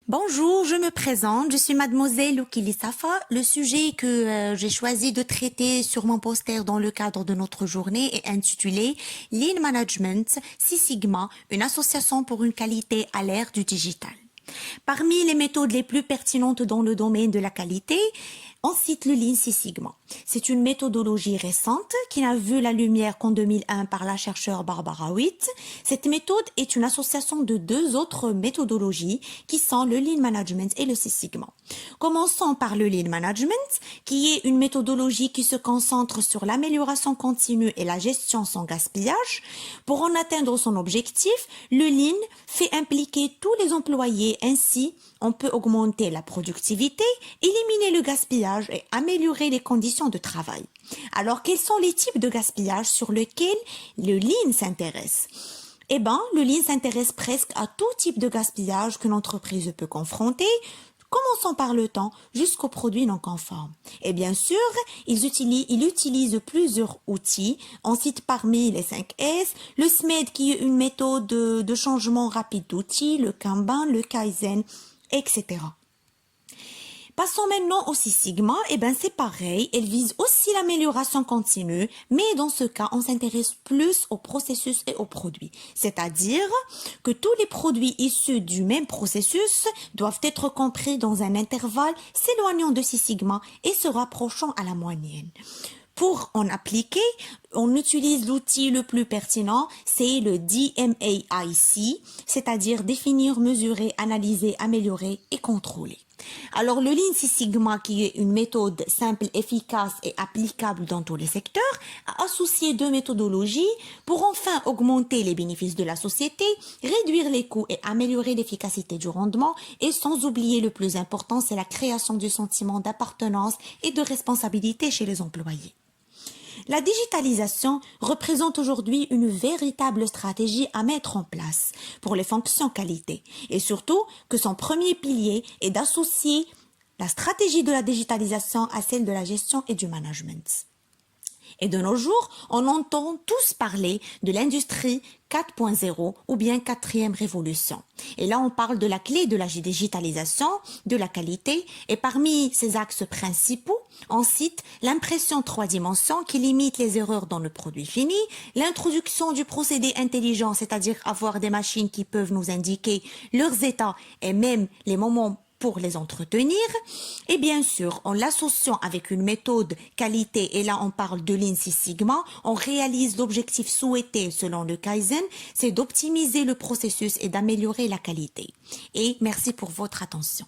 Bonjour, je me présente, je suis mademoiselle Oukili Safa. Le sujet que j'ai choisi de traiter sur mon poster dans le cadre de notre journée est intitulé Lean Management, Six Sigma, une association pour une qualité à l'ère du digital. Parmi les méthodes les plus pertinentes dans le domaine de la qualité, on cite le Lean Six Sigma. C'est une méthodologie récente qui n'a vu la lumière qu'en 2001 par la chercheure Barbara Witt. Cette méthode est une association de deux autres méthodologies qui sont le Lean Management et le Six Sigma. Commençons par le Lean Management, qui est une méthodologie qui se concentre sur l'amélioration continue et la gestion sans gaspillage. Pour en atteindre son objectif, le Lean fait impliquer tous les employés. Ainsi, on peut augmenter la productivité, éliminer le gaspillage et améliorer les conditions de travail. Alors, quels sont les types de gaspillage sur lesquels le Lean s'intéresse? Le Lean s'intéresse presque à tout type de gaspillage que l'entreprise peut confronter, commençant par le temps jusqu'aux produits non conformes. Et bien sûr, il utilise plusieurs outils. On cite parmi les 5 S, le SMART qui est une méthode de changement rapide d'outils, le Kanban, le Kaizen, etc. Passons maintenant au Six Sigma. C'est pareil, elle vise aussi l'amélioration continue, mais dans ce cas, on s'intéresse plus au processus et aux produits. C'est-à-dire que tous les produits issus du même processus doivent être compris dans un intervalle s'éloignant de Six Sigma et se rapprochant à la moyenne. Pour en appliquer, on utilise l'outil le plus pertinent, c'est le DMAIC, c'est-à-dire définir, mesurer, analyser, améliorer et contrôler. Alors, le Lean Six Sigma, qui est une méthode simple, efficace et applicable dans tous les secteurs, a associé deux méthodologies pour enfin augmenter les bénéfices de la société, réduire les coûts et améliorer l'efficacité du rendement, et sans oublier le plus important, c'est la création du sentiment d'appartenance et de responsabilité chez les employés. La digitalisation représente aujourd'hui une véritable stratégie à mettre en place pour les fonctions qualité et surtout que son premier pilier est d'associer la stratégie de la digitalisation à celle de la gestion et du management. Et de nos jours, on entend tous parler de l'industrie 4.0 ou bien quatrième révolution. Et là, on parle de la clé de la digitalisation, de la qualité. Et parmi ces axes principaux, on cite l'impression 3 dimensions qui limite les erreurs dans le produit fini, l'introduction du procédé intelligent, c'est-à-dire avoir des machines qui peuvent nous indiquer leurs états et même les moments pour les entretenir, et bien sûr, en l'associant avec une méthode qualité, et là on parle de Lean Six Sigma, on réalise l'objectif souhaité selon le Kaizen, c'est d'optimiser le processus et d'améliorer la qualité. Et merci pour votre attention.